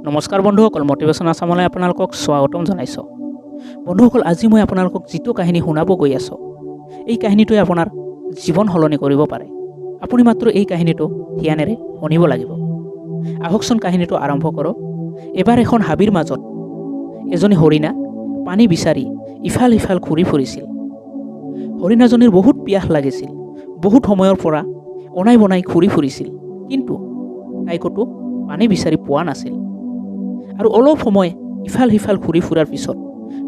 নমস্কাৰ বন্ধুসকল, মটিভেশ্যন আছামলৈ আপোনালোকক স্বাগতম জনাইছোঁ। বন্ধুসকল, আজি মই আপোনালোকক যিটো কাহিনী শুনাব গৈ আছোঁ, এই কাহিনীটোৱে আপোনাৰ জীৱন সলনি কৰিব পাৰে। আপুনি মাত্ৰ এই কাহিনীটো ধ্যানেৰে শুনিব লাগিব। আহকচোন কাহিনীটো আৰম্ভ কৰোঁ। এবাৰ এখন হাবিৰ মাজত এজনী হৰিণা পানী বিচাৰি ইফাল সিফাল ঘূৰি ফুৰিছিল। হৰিণাজনীৰ বহুত পিয়াহ লাগিছিল। বহুত সময়ৰ পৰা অনাই বনাই ঘূৰি ফুৰিছিল, কিন্তু তাই ক'তো পানী বিচাৰি পোৱা নাছিল। আৰু অলপ সময় ইফাল সিফাল ঘূৰি ফুৰাৰ পিছত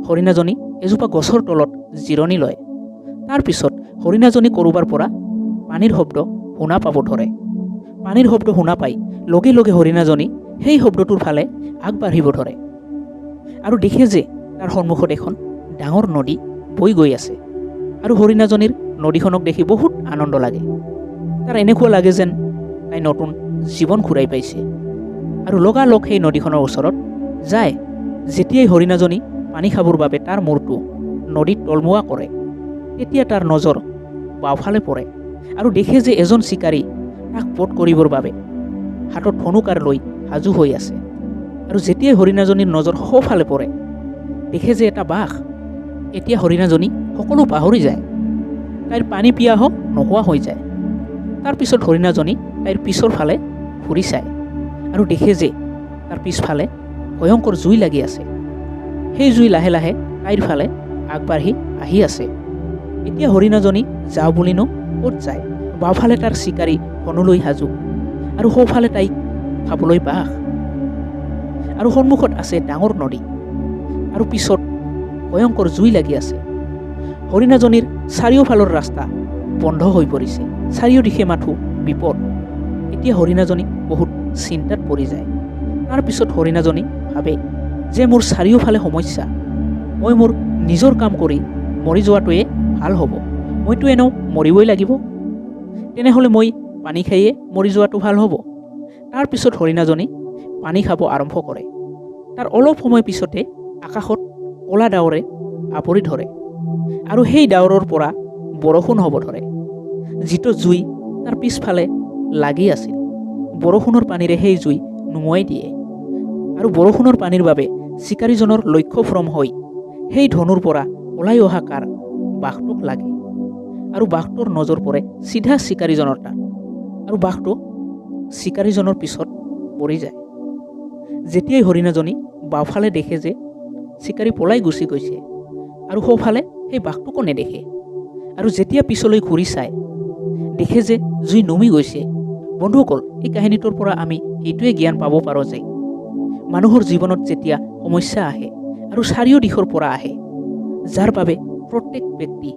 হৰিণাজনী এজোপা গছৰ তলত জিৰণি লয়। তাৰ পিছত হৰিণাজনী ক'ৰবাৰ পৰা পানীৰ শব্দ শুনা পাব ধৰে। পানীৰ শব্দ শুনা পাই লগে লগে হৰিণাজনী সেই শব্দটোৰ ফালে আগবাঢ়িব ধৰে আৰু দেখে যে তাৰ সন্মুখত এখন ডাঙৰ নদী বৈ গৈ আছে। আৰু হৰিণাজনীৰ নদীখনক দেখি বহুত আনন্দ লাগে। তাৰ এনেকুৱা লাগে যেন তাই নতুন জীৱন ঘূৰাই পাইছে। আৰু লগালগ সেই নদীখনৰ ওচৰত যায়। যেতিয়াই হৰিণাজনী পানী খাবৰ বাবে তাৰ মূৰটো নদীত তলমুৱা কৰে, তেতিয়া তাৰ নজৰ বাওঁফালে পৰে আৰু দেখে যে এজন চিকাৰী তাক বধ কৰিবৰ বাবে হাতত ধনুকাৰ লৈ সাজু হৈ আছে। আৰু যেতিয়াই হৰিণাজনীৰ নজৰ সোঁফালে পৰে, দেখে যে এটা বাঘ। এতিয়া হৰিণাজনী সকলো পাহৰি যায়। তাইৰ পানী পিয়াহ নোহোৱা হৈ যায়। তাৰপিছত হৰিণাজনী তাইৰ পিছৰ ফালে ঘূৰি চায় আৰু দেখে যে তাৰ পিছফালে ভয়ংকৰ জুই লাগি আছে। সেই জুই লাহে লাহে তাইৰ ফালে আগবাঢ়ি আহি আছে। এতিয়া হৰিণাজনী যাওঁ বুলিনো ক'ত যায়? বাওঁফালে তাৰ চিকাৰী ধনুলৈ সাজু আৰু সোঁফালে তাইক খাবলৈ বাঘ। আৰু সন্মুখত আছে ডাঙৰ নদী আৰু পিছত ভয়ংকৰ জুই লাগি আছে। হৰিণাজনীৰ চাৰিওফালৰ ৰাস্তা বন্ধ হৈ পৰিছে। চাৰিওদিশে মাথো বিপদ। এতিয়া হৰিণাজনী বহুত চিন্তাত পৰি যায়। তাৰপিছত হৰিণাজনী ভাবে যে মোৰ চাৰিওফালে সমস্যা। মই মোৰ নিজৰ কাম কৰি মৰি যোৱাটোৱে ভাল হ'ব। মইতো এনেও মৰিবই লাগিব। তেনেহ'লে মই পানী খায়ে মৰি যোৱাটো ভাল হ'ব। তাৰপিছত হৰিণাজনী পানী খাব আৰম্ভ কৰে। তাৰ অলপ সময় পিছতে আকাশত ক'লা ডাৱৰে আৱৰি ধৰে আৰু সেই ডাৱৰৰ পৰা বৰষুণ হ'ব ধৰে। যিটো জুই তাৰ পিছফালে লাগি আছিল, বৰষুণৰ পানীৰে সেই জুই নুমুৱাই দিয়ে। আৰু বৰষুণৰ পানীৰ বাবে চিকাৰীজনৰ লক্ষ্যভ্ৰম হৈ সেই ধনুৰ পৰা ওলাই অহা কাৰ বাঘটোক লাগে। আৰু বাঘটোৰ নজৰ পৰে চিধা চিকাৰীজনৰ তাত। আৰু বাঘটো চিকাৰীজনৰ পিছত পৰি যায়। যেতিয়াই হৰিণাজনী বাওঁফালে দেখে যে চিকাৰী পলাই গুচি গৈছে আৰু সোঁফালে সেই বাঘটোকো নেদেখে। আৰু যেতিয়া পিছলৈ ঘূৰি চায়, দেখে যে জুই নুমি গৈছে। বন্ধুসকল, এই কাহিনীটোৰ পৰা আমি এইটোৱে জ্ঞান পাব পাৰোঁ যে মানুহৰ জীৱনত যেতিয়া সমস্যা আহে আৰু চাৰিও দিশৰ পৰা আহে, যাৰ বাবে প্ৰত্যেক ব্যক্তি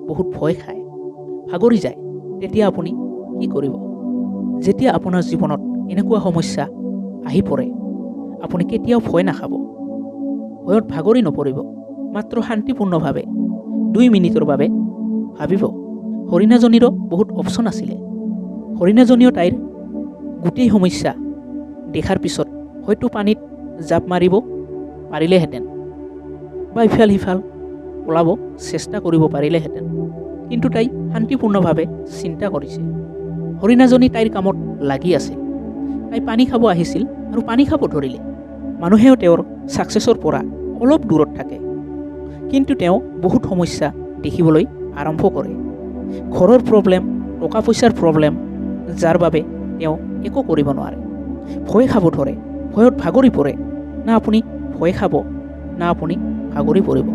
বহুত ভয় খায়, ভাগৰি যায়, তেতিয়া আপুনি কি কৰিব? যেতিয়া আপোনাৰ জীৱনত এনেকুৱা সমস্যা আহি পৰে, আপুনি কেতিয়াও ভয় নাখাব। ভয়ত ভাগৰি নপৰিব। মাত্ৰ শান্তিপূৰ্ণভাৱে 2 মিনিটৰ বাবে ভাবিব। হৰিণাজনীৰো বহুত অপশ্যন আছিলে। হৰিণাজনীও তাইৰ গোটেই সমস্যা দেখাৰ পিছত হয়তো পানীত জাপ মাৰিব পাৰিলেহেঁতেন বা ইফাল সিফাল ওলাব চেষ্টা কৰিব পাৰিলেহেঁতেন, কিন্তু তাই শান্তিপূৰ্ণভাৱে চিন্তা কৰিছে। হৰিণাজনী তাইৰ কামত লাগি আছিল। তাই পানী খাব আহিছিল আৰু পানী খাব ধৰিলে। মানুহেও তেওঁৰ ছাকচেছৰ পৰা অলপ দূৰত থাকে, কিন্তু তেওঁ বহুত সমস্যা দেখিবলৈ আৰম্ভ কৰে। ঘৰৰ প্ৰব্লেম, টকা পইচাৰ প্ৰব্লেম, যাৰ বাবে তেওঁ একো কৰিব নোৱাৰে। ভয় খাব ধৰে, ভয়ত ভাগৰি পৰে। না আপুনি ভয় খাব, না আপুনি ভাগৰি পৰিব।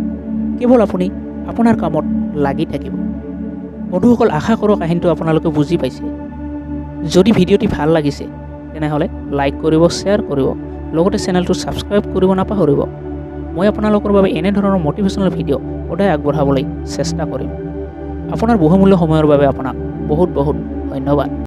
কেৱল আপুনি আপোনাৰ কামত লাগি থাকিব। বন্ধুসকল, আশা কৰোঁ কাহিনীটো আপোনালোকে বুজি পাইছে। যদি ভিডিঅ'টি ভাল লাগিছে তেনেহ'লে লাইক কৰিব, শ্বেয়াৰ কৰিব, লগতে চেনেলটো ছাবস্ক্ৰাইব কৰিব নাপাহৰিব। মই আপোনালোকৰ বাবে এনেধৰণৰ মটিভেশ্যনেল ভিডিঅ' সদায় আগবঢ়াবলৈ চেষ্টা কৰিম। আপোনাৰ বহুমূল্য সময়ৰ বাবে আপোনাক বহুত বহুত ধন্যবাদ।